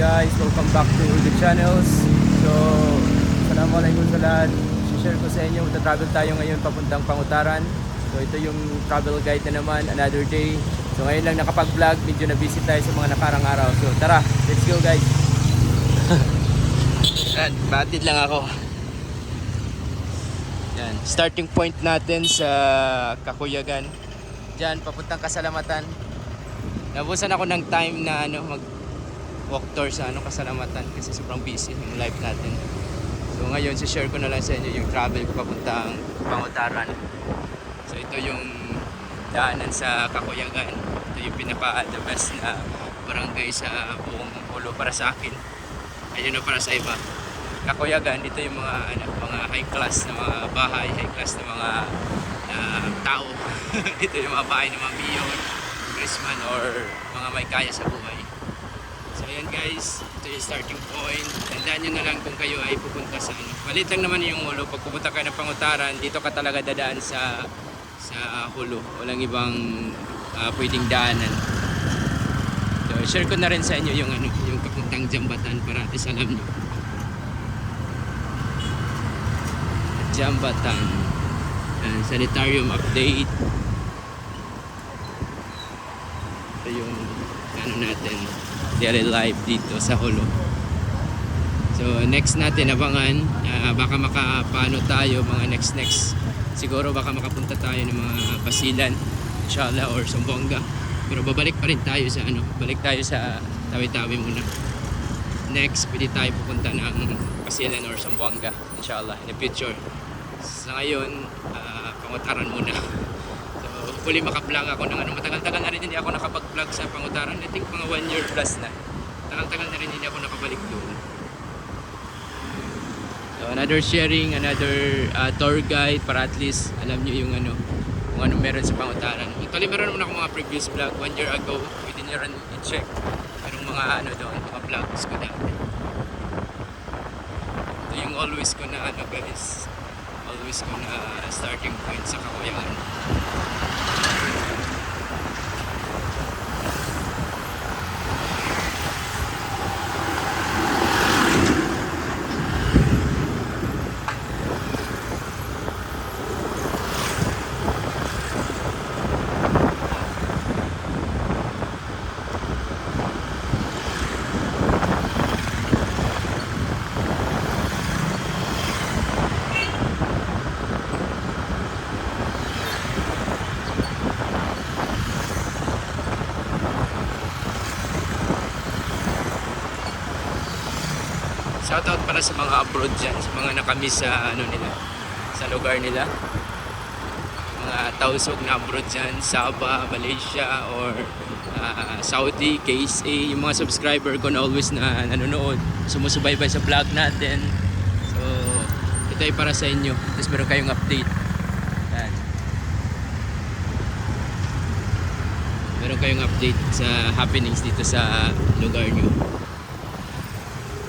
guys, welcome back to the channels. So, assalamualaikum sa lahat. Share ko sa inyo, travel tayo ngayon papuntang Pangutaran. So, ito yung travel guide na naman, another day. So, ngayon lang nakapag-vlog, medyo na-busy tayo sa mga nakarang araw. So, tara, let's go guys. Yan, batid lang ako. Yan, starting point natin sa Kakuyagan. Diyan, papuntang Kasalamatan. Nabusan ako ng time na mag walk tour sa Kasalamatan kasi sobrang busy yung life natin. So ngayon share ko na lang sa inyo yung travel ko papuntang Pangutaran. So ito yung daanan sa Kakuyagan. Ito yung pinaka the best na barangay sa buong Ulo para sa akin. Ayun na para sa iba. Kakuyagan, dito yung mga mga high class na mga bahay, high class na mga tao. Dito yung mga bahay ng mga mayor, congressman or mga may kaya sa buhay. So ayan guys, ito yung starting point. Tandaan nyo na lang kung kayo ay pupunta sa Malit lang naman yung Ulo. Pag pupunta kayo ng Pangutaran, dito ka talaga dadaan sa Ulo. Walang ibang pwedeng daanan. So share ko na rin sa inyo yung yung papuntang Jambatan para at alam nyo. Jambatan. Sanitarium update. Ito yung natin daily life dito sa Ulo. So next natin abangan, baka makapano tayo mga next siguro baka makapunta tayo ng mga Basilan inshallah or Zamboanga, pero babalik pa rin tayo sa balik tayo sa Tawi-Tawi muna. Next pwede tayo pupunta ng Basilan or Zamboanga inshallah in the future. Sa ngayon Pangutaran muna. Huli maka-vlog ako ng matagal-tagal na rin hindi ako nakapag-vlog sa Pangutaran. I think mga 1 year plus na. Tagal-tagal na rin hindi ako nakabalik doon. So another sharing, another tour guide para at least alam nyo yung kung ano meron sa Pangutaran. Actually meron naman ako mga previous vlog 1 year ago. Pwede nyo rin i-check. Merong mga doon, mga vlogs ko dati. Ito yung always ko na guys. Always ko na starting point sa Kakuyagan. Shoutout para sa mga abroad dyan, sa mga nakamiss sa nila, sa lugar nila. Mga tausog na abroad dyan, Sabah, Malaysia, or Saudi, KSA, yung mga subscriber ko na always na nanonood, sumusubaybay sa vlog natin. So, ito ay para sa inyo. Tapos meron kayong update. Yan. Meron kayong update sa happenings dito sa lugar nyo.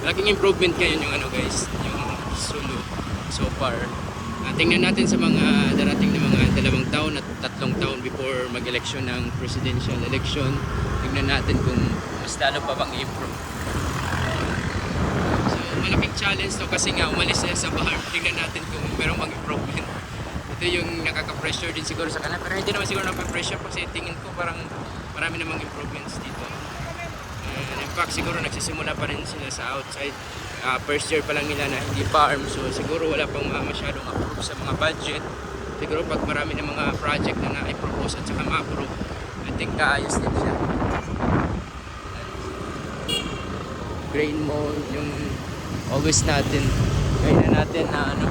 Malaking improvement ngayon yung guys, yung Sulu so far. Tingnan natin sa mga darating na mga 2 taon at 3 taon before mag-election ng presidential election. Tingnan natin kung mas lalo pa bang i-improve. So malaking challenge to kasi nga umalis na sa bar. Tingnan natin kung merong mag-improvement. Ito yung nakaka-pressure din siguro sa kanila, pero hindi naman siguro nakaka-pressure kasi tingin ko parang marami namang improvements dito. In fact, siguro nagsisimula pa rin sila sa outside. First year pa lang nila na hindi farm. So siguro wala pang masyadong approve sa mga budget. Siguro pag marami ng mga project na na-propose at saka ma-approve, I think kaayos din siya. Grain mold, yung always natin. Kaya natin na ano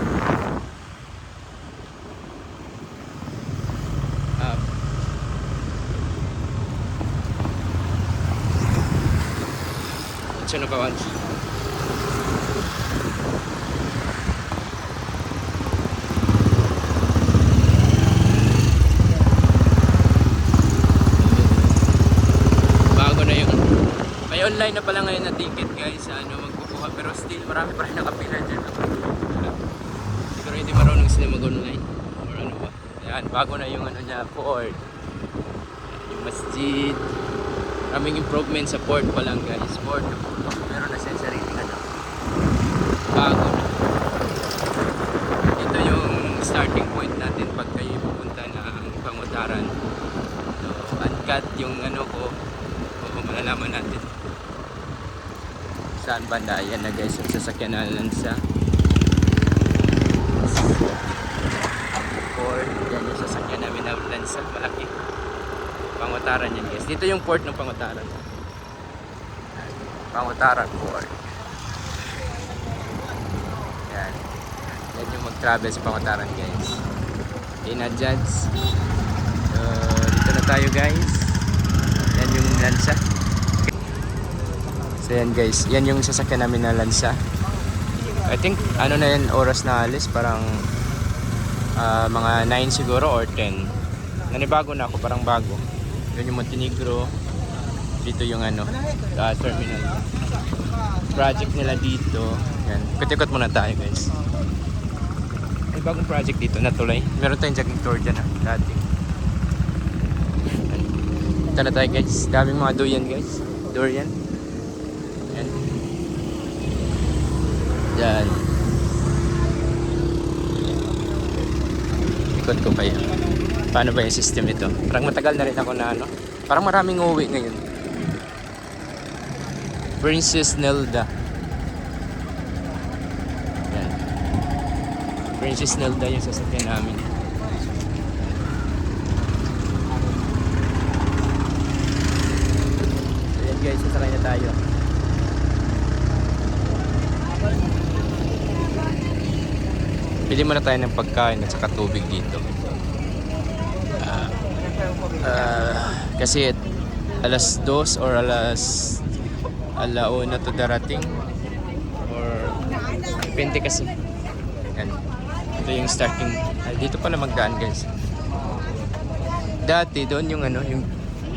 kawan. Bago na yung may online na pala ngayon na ticket guys magkukuha, pero still marami pa rin nakapila dyan. Siguro hindi marunong sila mag-online or ba. Yan, bago na yung niya, Ford, yung masjid. Maraming improvement sa port pa lang guys. Port, meron na siya sariling ano. Bago na. Ito yung starting point natin pag kayo pupunta ng Pangutaran. So, uncut yung ano ko. O malalaman natin. Saan banda? Ayan na guys, yung sasakyan na lansa. Port, yan yung sasakyan namin na lansa. Malaki. Pangutaran yan guys. Dito yung port ng Pangutaran. Pangutaran Port. Yan. Yan yung mag-travel sa Pangutaran guys. Inadjudge. So, dito na tayo guys. Yan yung lansa. So yan guys. Yan yung sasakyan namin na lansa. I think ano na yan oras na alis. Parang mga 9 siguro or 10. Nanibago na ako. Parang bago. Yan yung Montenegro. Dito yung ano, terminal. Project nila dito. Yan. Ikot-ikot muna tayo guys. May bagong project dito na tuloy. Meron tayong jogging tour dyan dati. Yan. Ito na tayo guys. Daming mga durian guys. Durian. Yan. Yan. Ikot ko kayo. Paano ba yung system ito? Parang matagal na rin ako na ano. Parang maraming uuwi ngayon. Princess Nelda. Yan. Princess Nelda yung sasakyan namin. So yan guys, sasakay na tayo. Pili muna tayo ng pagkain at saka tubig dito. Kasi alas 2 or alauna to darating or depende kasi. Yan. Ito yung starting. Dito pala magdaan guys. Dati doon yung ano,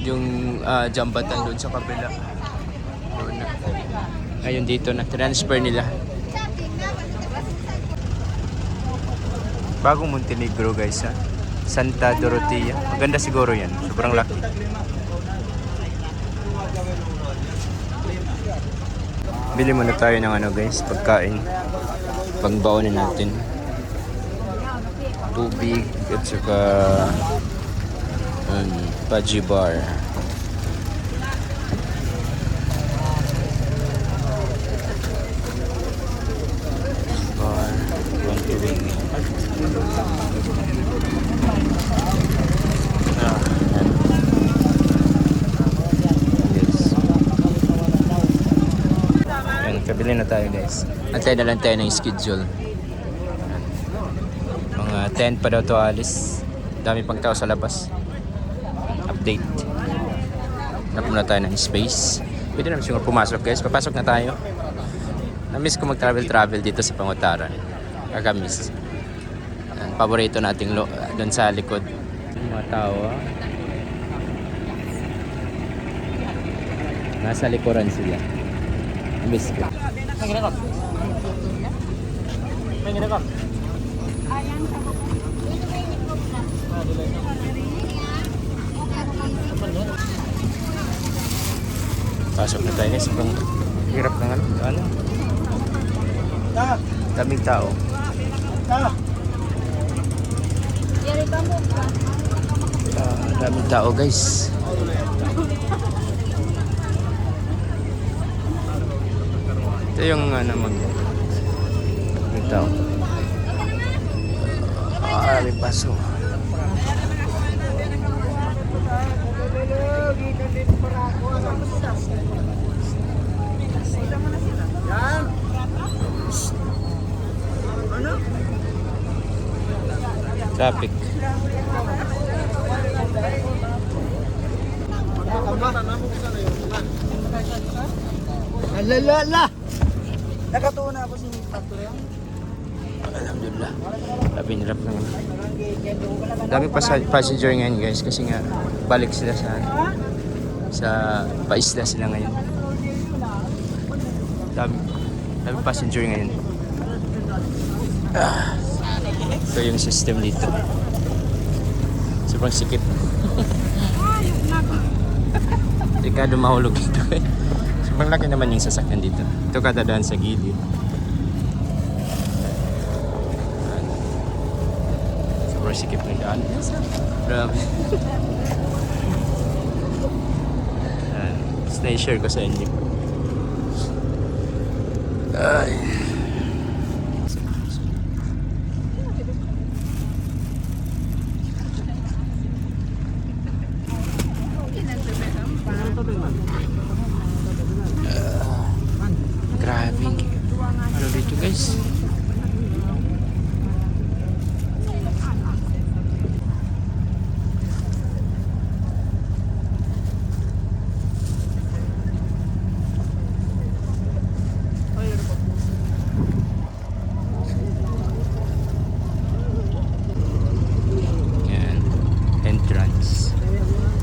yung jambatan doon sa kabila. Doon na. Ngayon dito na transfer nila. Bagong Montenegro guys ha. Santa Dorotea. Maganda siguro yan. Sobrang laki. Bili muna tayo ng ano guys, pagkain. Pangbaonin natin. Tubig at saka Paji bar. Bar. One tubig. Kabili na tayo guys. Antay na lang tayo ng schedule. Mga 10 pa daw to alis. Dami pang tao sa labas. Update. Hanap muna tayo ng space. Pwede naman siguro pumasok guys. Papasok na tayo. Na-miss ko mag-travel dito sa Pangutaran. Kagamiss. Paborito nating doon sa likod. Mga tao. Nasa likuran sila. Miss ko. Pasok na tayo guys. Sobrang hirap ng ano. Daming tao. Daming tao guys. Ito yung may tao. May paso. Traffic. Alala! Nakatuon na ako sa factory. Alhamdulillah. Labing hirap naman. Dami passenger ngayon guys kasi nga balik sila sa paisla sila ngayon. Dami passenger ngayon. Ito yung system dito. Sobrang sikip. Delikado mahulog dito eh. Sobrang laki naman yung sasakyan dito. Ito kadadaan sa gilid. Sobrang sikip ng daan. Grabe. Tapos na-share ko sa inyo. Ay. Grabe. Ano dito guys? Yan. Entrance.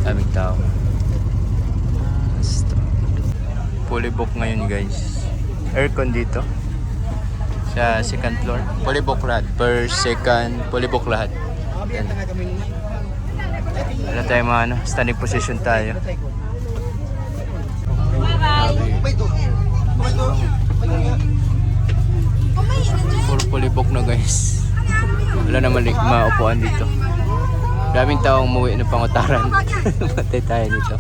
Daming tao. Basta. Fully book ngayon guys. Aircon dito. Sa second floor. Fully book lahat. Per second. Fully book lahat. Yan. Wala tayo mga ano. Standing position tayo. Fully book na guys. Wala naman maupuan dito. Daming taong umuwi ng Pangutaran. Patay tayo dito.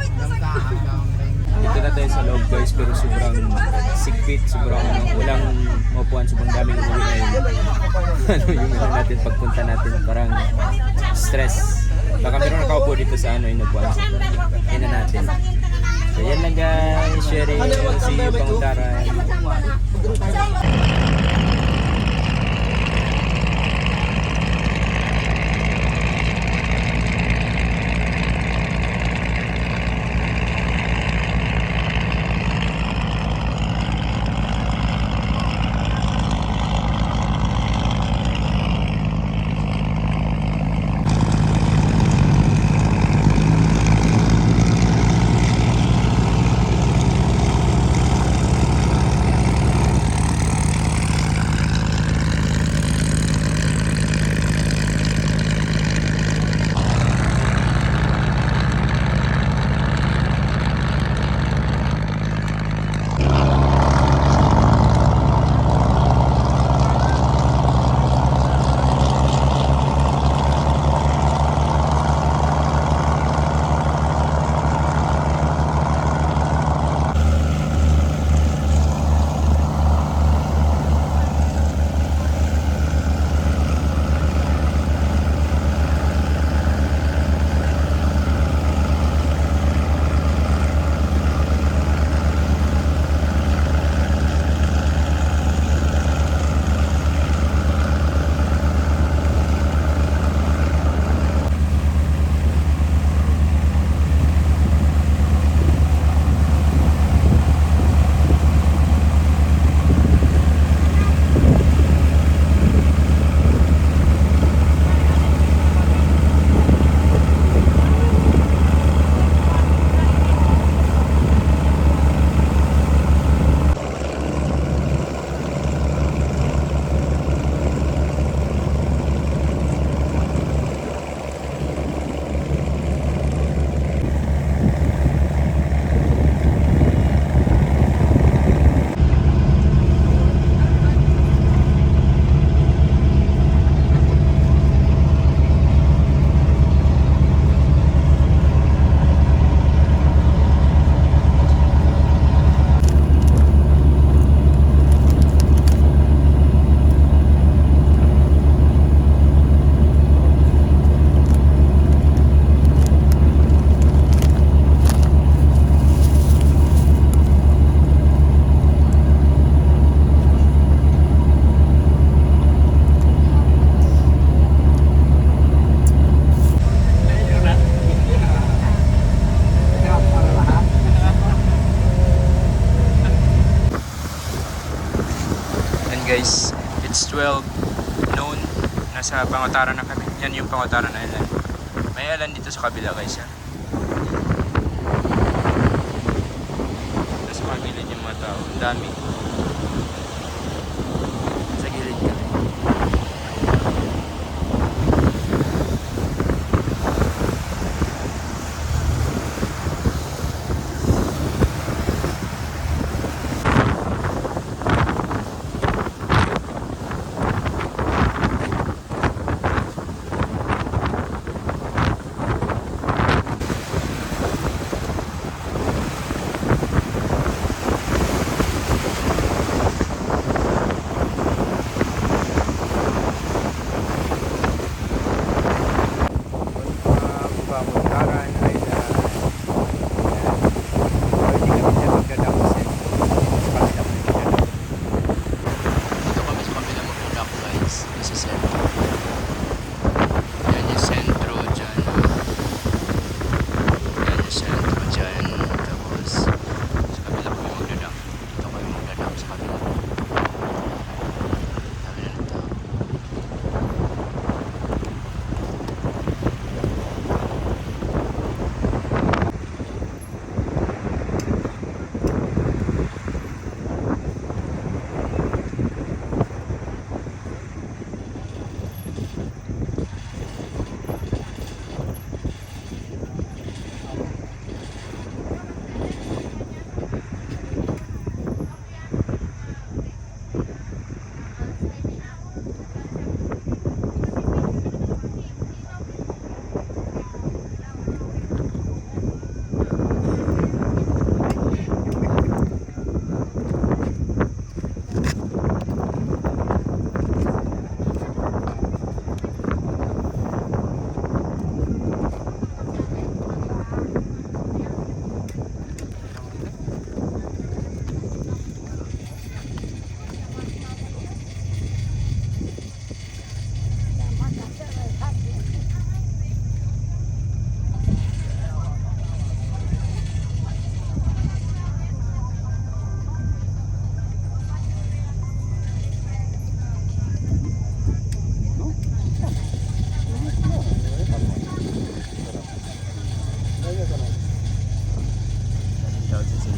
Dito na tayo sa loob guys, pero sobrang sigpit, sobrang walang maupuan, sobrang daming umuwi ngayon. Ano yung ano natin pagpunta natin, parang stress. Baka meron nakaupo dito sa ano, inupuan. Yan na natin. So yan lang guys, sharing, see you Pangutaran. Guys, it's 12 noon. Nasa Pangutaran na kami. Yan yung Pangutaran Island. May island dito sa kabila guys ha. Nasa kabila yung mga tao. Ang dami. Sa gilid kami.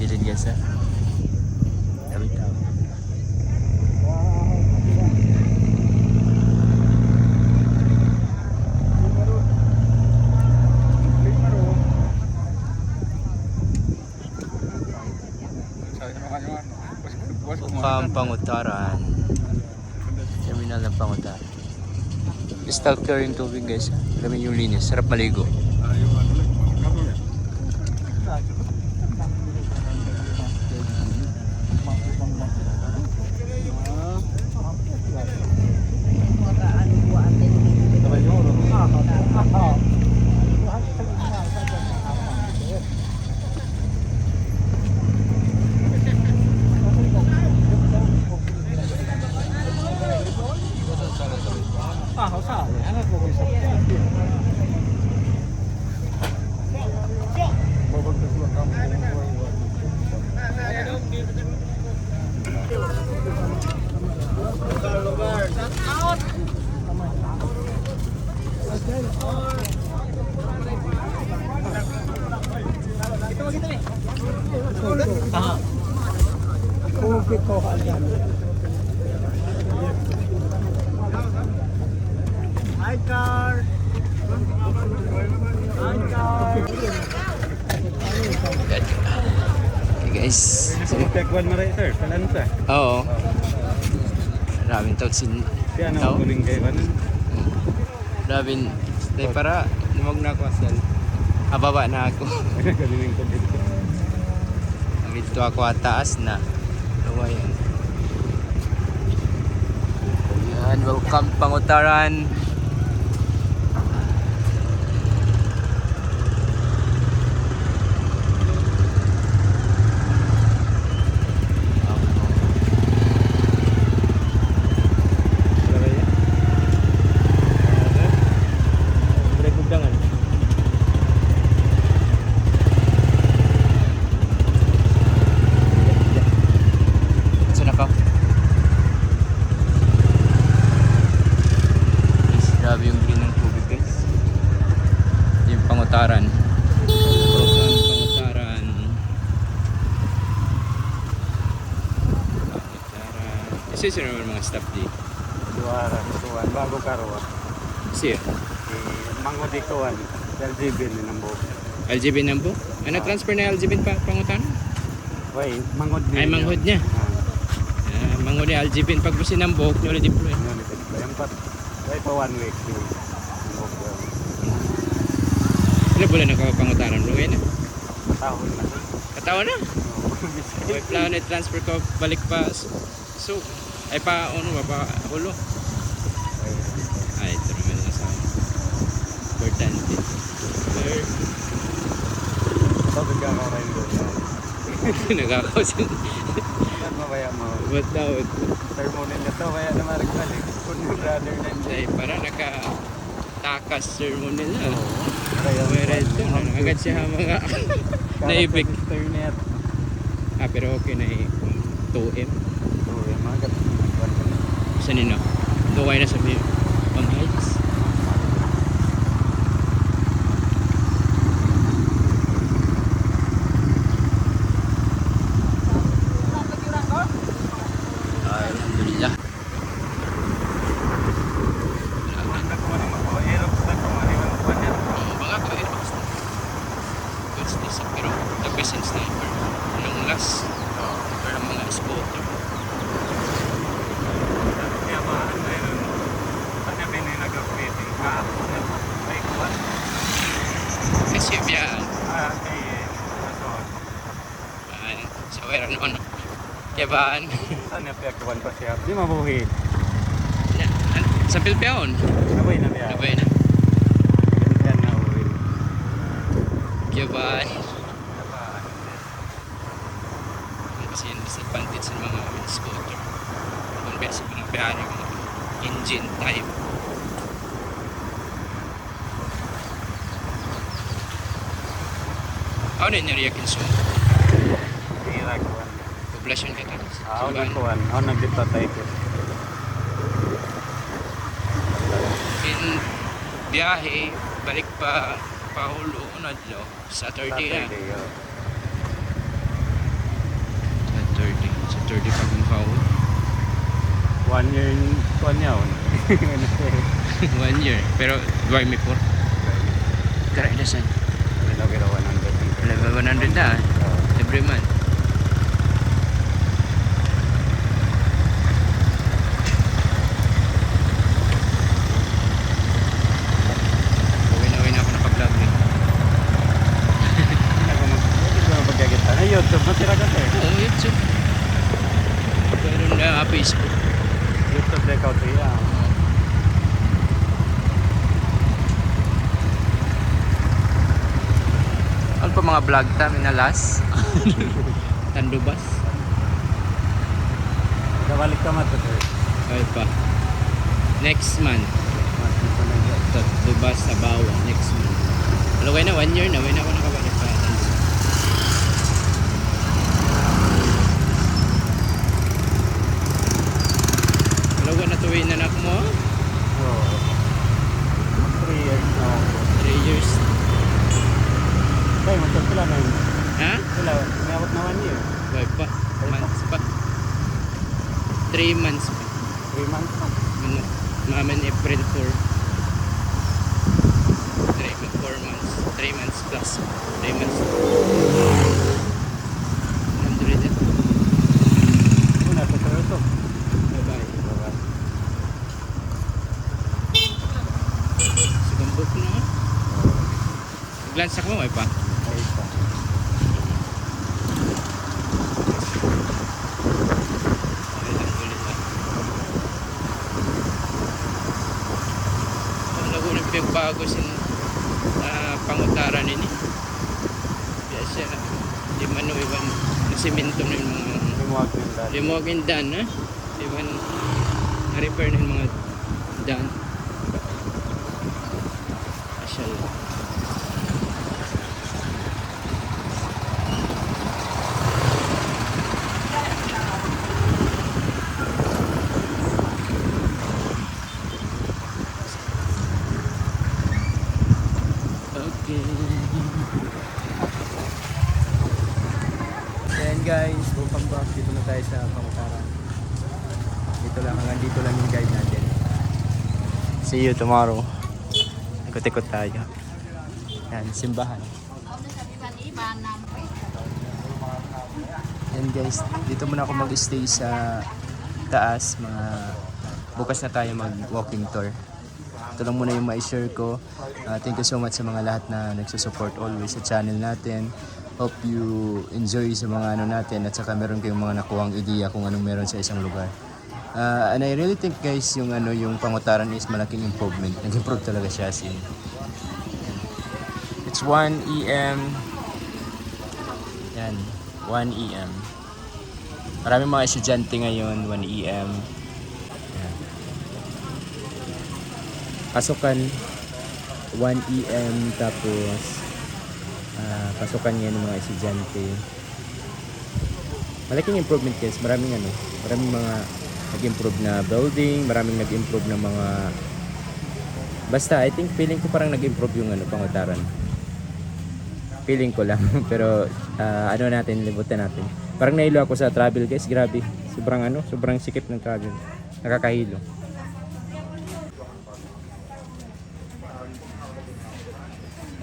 gilid guys ha. Tabi-tabi. Mukhang Pangutaran. Terminal ng Pangutaran. Crystal clear yung tubig guys ha. Alam yung linis. Sarap maligo. Hi, car. Okay guys. Tekwan mo rin sir, kalan sa? Oo. Maraming toksin. Kaya na Tao. ako kuling kayo ano? Maraming. Dahil para lumag na ako asal. Ababa na ako. Kaliling ko dito. Dito ako ataas na. So ayan. Ayan, welcome Pangutaran. Saan ako? Guys, grabe yung green ng tubig guys. Yung Pangutaran. Welcome Pangutaran. Pangutaran. Isa naman mga staff di. Duwaran, tuwan, bago karwa. Siya. Mango di kuwan, LGB ni ng buhok. LGB ng buhok? Ano transfer na LGB pa Pangutaran? Way, mangod ni. Ay, manghod niya. Manghod niya LGB pag busin ng buhok nyo ulit deploy. Yung pat, way pa 1 week yun. Ano pala nakapangutaran mo ngayon? Tahon na. Katawa na? May plano transfer ko balik pa. So, ay pa ano ba pa ulo? Ay, ito naman na sa importante. Sabi ka ka rin doon. Nagkakausin. Saan mabaya mo? What daw? Ceremony na to, kaya na maragbalik. Kung yung brother na yun. Ay, para nakatakas sermon nila. Kaya May red doon. Agad siya mga naibig. Internet. Ah, pero okay na eh. 2M. Oo, yung mga kapatid. Saan nino? Doon kayo na sa Pang Heights. Alhamdulillah. Baka ko eh. Goods this pero the best in sniper. Anong last? Pero mga spotter. Kasi biyan. Sa wera noon. Kebaan. Di mabuhi. Sa Pilpion. Nabay na biya. Sabay na. Yan na uwi. Kebaan. Kasi yung disadvantage sa mga scooter. Kung kaya sa mga biyahe yung mga engine type. Ano yung nariyakin so? Tira kuwan. Poblasyon ka tapos. Ako nagkuhan. Ako nagdipatay ko. In biyahe, balik pa Paulo, unad lo, Saturday na. after di pa kong kao. 1 year in kuan niya. 1 year. Pero duway mi por. Kara na san. Kilo 100. Level 100 na every month. Gawin na ako naka-vlog eh. Ako magpagkakita na YouTube matira ka sir. Oo, YouTube. Pero na Facebook. YouTube breakout iya. Ano pa mga vlog ta? Minalas? Tandubas? Kabalik ka mata sir. Ay pa. Next month. Tandubas sa Bawa. Next month. Alaway na 1 year na. Way na ako nakabalik pa. Tandubas. Alaway na tuwin na anak mo. So 3 years na. 3 years. Kaya matag sila na. Ha? Sila, umabot na 1 year. Way pa. Months pa. 3 months pa. 3 months pa. Ano? Mamin April 4. 4 months. 3 months plus. 3 months. 100 yan. Una sa sir ito. Bye-bye. Sigambok na. Glance ako may pa. Ay pa. Okay lang ulit ah. Wala ko nang pinagbago sin pangutaran nini. Kaya siya di man no iwan na semento na yung mga Limuwag nila. limuwag yung dan ha. Di man na-repair na yung mga dan. Asya lang. Okay. Then guys, welcome back. Dito na tayo sa Pangutaran. Dito lang, hanggang dito lang yung guide natin. See you tomorrow. Ikot-ikot tayo. Yan, simbahan. Yan guys, dito muna ako mag-stay sa taas. Bukas na tayo mag-walking tour. Ito lang muna yung ma-share ko. Thank you so much sa mga lahat na nagsusupport always sa channel natin. Hope you enjoy sa mga ano natin at saka meron kayong mga nakuhang idea kung anong meron sa isang lugar. And I really think guys yung Pangutaran is malaking improvement. Nag-improve talaga siya sin. It's 1 EM. Yan, 1 EM. Maraming mga estudyante ngayon, 1 EM. Yan. Pasukan 1 EM tapos pasukan yan ng mga estudyante. Malaking improvement guys. Maraming mga nag-improve na building, maraming nag-improve na mga basta I think feeling ko parang nag-improve yung Pangutaran. Feeling ko lang pero libutan natin. Parang nahilo ako sa travel guys, grabe. Sobrang sikip ng travel. Nakakahilo.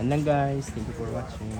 And then guys, thank you for watching.